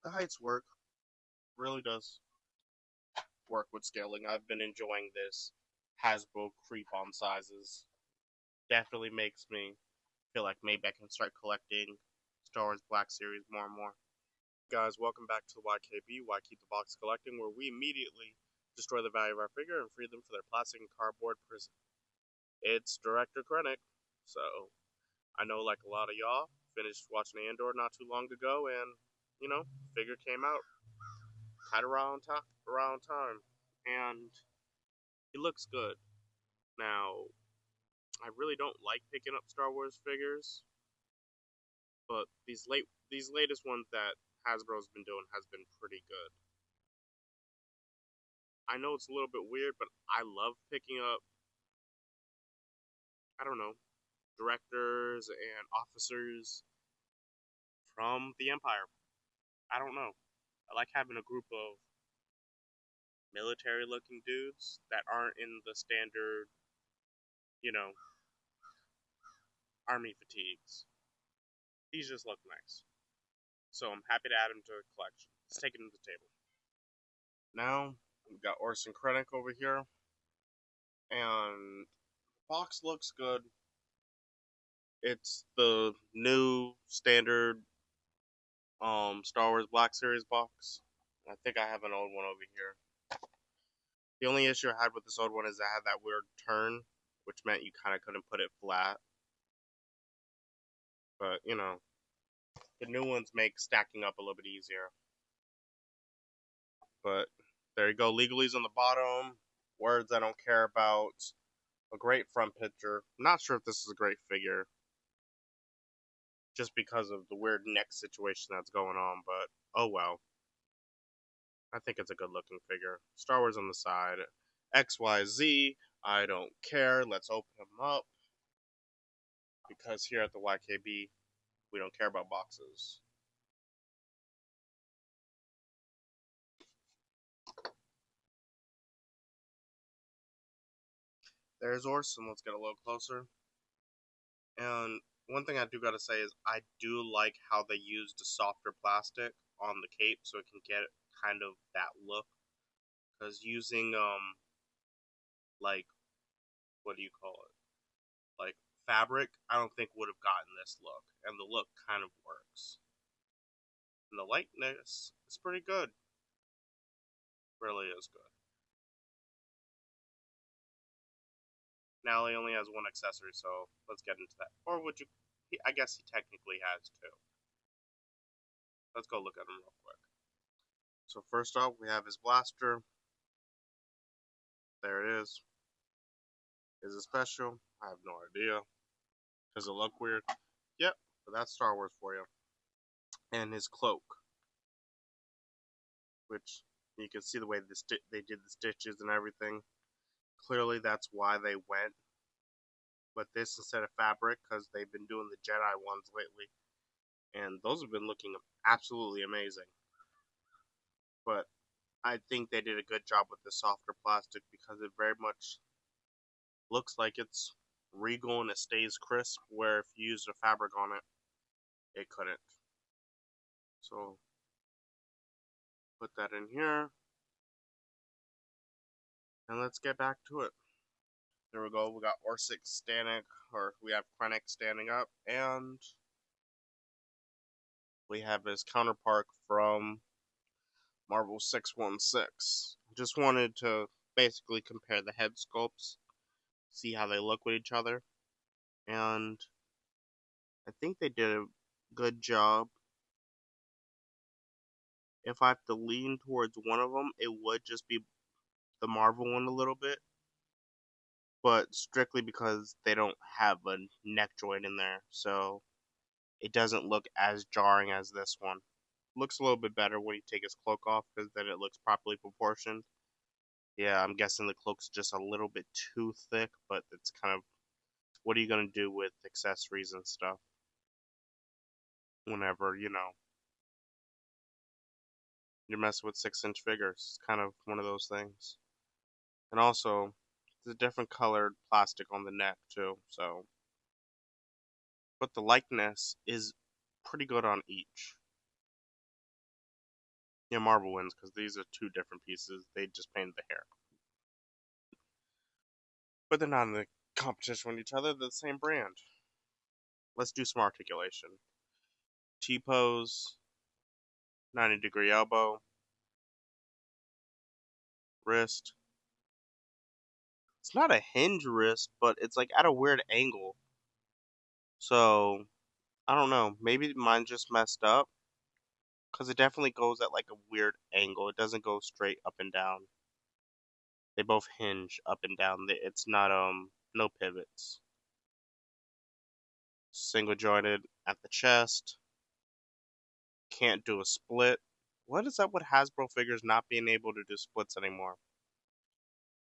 The heights work. Really does work with scaling. I've been enjoying this Hasbro creep on sizes. Definitely makes me feel like maybe I can start collecting Star Wars Black Series more and more. Guys, welcome back to YKB, Why Keep the Box Collecting, where we immediately destroy the value of our figure and free them for their plastic and cardboard prison. It's Director Krennic, so I know like a lot of y'all finished watching Andor not too long ago, and figure came out kind of around time, and it looks good. Now, I really don't like picking up Star Wars figures, but these latest ones that Hasbro's been doing has been pretty good. I know it's a little bit weird, but I love picking up, I don't know, directors and officers from the Empire. I don't know. I like having a group of military looking dudes that aren't in the standard, you know, army fatigues. These just look nice. So I'm happy to add them to the collection. Let's take it to the table. Now, we've got Orson Krennic over here, and the box looks good. It's the new standard Star Wars Black Series box. I think I have an old one over here. The only issue I had with this old one is it had that weird turn, which meant you kind of couldn't put it flat. But the new ones make stacking up a little bit easier. But there you go. Legalese on the bottom. Words I don't care about. A great front picture. I'm not sure if this is a great figure, just because of the weird neck situation that's going on. But oh well. I think it's a good looking figure. Star Wars on the side. XYZ. I don't care. Let's open them up. Because here at the YKB, we don't care about boxes. There's Orson. Let's get a little closer. And one thing I do gotta say is I do like how they used a softer plastic on the cape so it can get kind of that look. Because using like what do you call it? Like fabric, I don't think would have gotten this look. And the look kind of works. And the lightness is pretty good. Really is good. Now he only has one accessory, so let's get into that. Or would you? I guess he technically has two. Let's go look at him real quick. So first off, we have his blaster. There it is. Is it special? I have no idea. Does it look weird? Yep, but that's Star Wars for you. And his cloak, which you can see the way they did the stitches and everything. Clearly, that's why they went with this instead of fabric, because they've been doing the Jedi ones lately, and those have been looking absolutely amazing. But I think they did a good job with the softer plastic because it very much looks like it's regal and it stays crisp, where if you used a fabric on it, it couldn't. So put that in here, and let's get back to it. There we go. We got Orson standing, or we have Krennic standing up, and we have his counterpart from Marvel 616. Just wanted to basically compare the head sculpts, see how they look with each other, and I think they did a good job. If I have to lean towards one of them, it would just be the Marvel one a little bit, but strictly because they don't have a neck joint in there, so it doesn't look as jarring as this one. Looks a little bit better when you take his cloak off because then it looks properly proportioned. Yeah, I'm guessing the cloak's just a little bit too thick, but it's kind of what are you gonna do with accessories and stuff whenever you're messing with 6-inch figures? It's kind of one of those things. And also, it's a different colored plastic on the neck too, so but the likeness is pretty good on each. Yeah, Marvel wins because these are two different pieces. They just painted the hair. But they're not in the competition with each other. They're the same brand. Let's do some articulation. T-pose, 90-degree elbow, wrist. It's not a hinge wrist, but it's like at a weird angle. So, I don't know. Maybe mine just messed up. Because it definitely goes at like a weird angle. It doesn't go straight up and down. They both hinge up and down. It's not, no pivots. Single jointed at the chest. Can't do a split. What is up with Hasbro figures not being able to do splits anymore?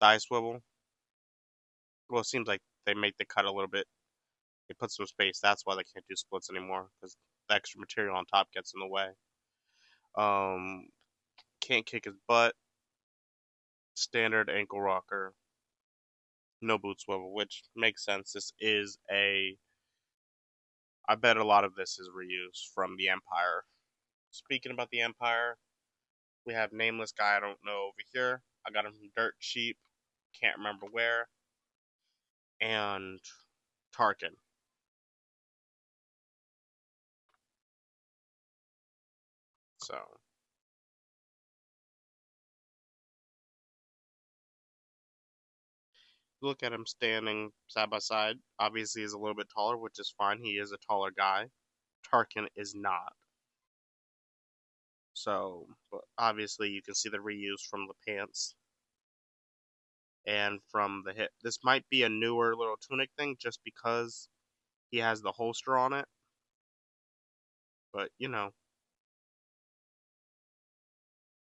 Thigh swivel. Well, it seems like they make the cut a little bit. They put some space. That's why they can't do splits anymore because the extra material on top gets in the way. Um, can't kick his butt. Standard ankle rocker. No boot swivel, which makes sense. This is a. I bet a lot of this is reused from the Empire. Speaking about the Empire, we have nameless guy I don't know over here. I got him from Dirt Cheap. Can't remember where. And Tarkin. So look at him standing side by side. Obviously, he's a little bit taller, which is fine. He is a taller guy. Tarkin is not. So, but obviously, you can see the reuse from the pants and from the hip. This might be a newer little tunic thing just because he has the holster on it. But,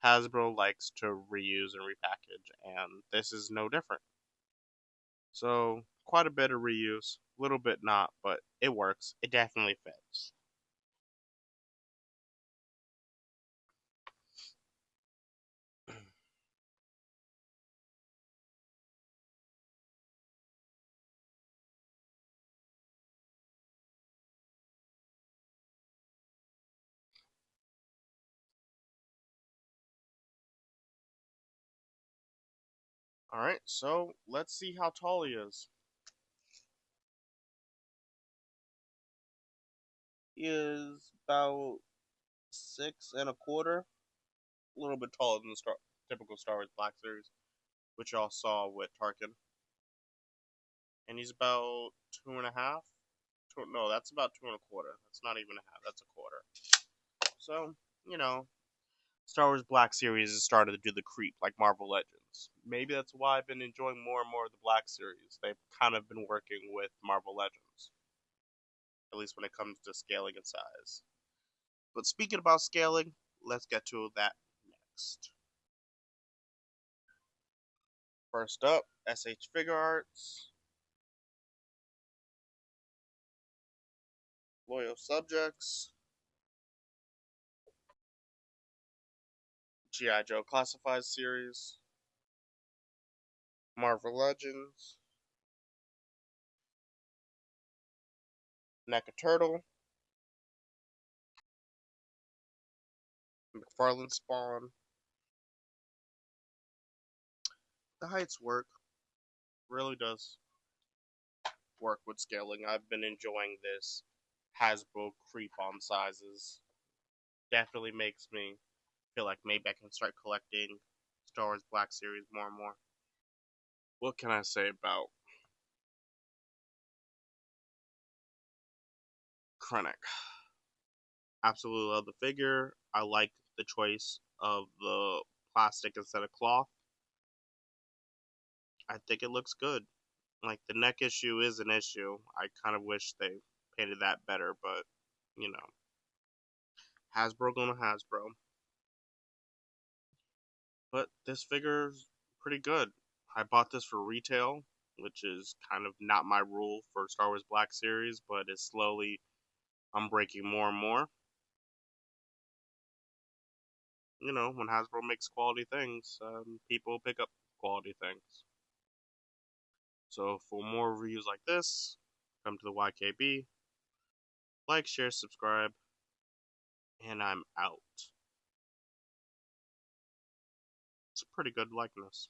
Hasbro likes to reuse and repackage, and this is no different. So, quite a bit of reuse, a little bit not, but it works. It definitely fits. Alright, so let's see how tall he is. He is about 6 1/4, a little bit taller than the typical Star Wars Black Series, which y'all saw with Tarkin. And he's about 2.5. No, that's about 2 1/4. That's not even a half. That's a quarter. So, you know, Star Wars Black Series has started to do the creep like Marvel Legends. Maybe that's why I've been enjoying more and more of the Black Series. They've kind of been working with Marvel Legends, at least when it comes to scaling and size. But speaking about scaling, let's get to that next. First up, SH Figure Arts, Loyal Subjects, G.I. Joe Classified Series, Marvel Legends, NECA Turtle, McFarlane Spawn. The heights work, really does work with scaling. I've been enjoying this Hasbro creep on sizes. Definitely makes me feel like maybe I can start collecting Star Wars Black Series more and more. What can I say about Krennic? Absolutely love the figure. I like the choice of the plastic instead of cloth. I think it looks good. Like the neck issue is an issue. I kind of wish they painted that better, but you know, Hasbro going to Hasbro. But this figure's pretty good. I bought this for retail, which is kind of not my rule for Star Wars Black Series, but it's slowly I'm breaking more and more. When Hasbro makes quality things, people pick up quality things. So for more reviews like this, come to the YKB. Like, share, subscribe, and I'm out. It's a pretty good likeness.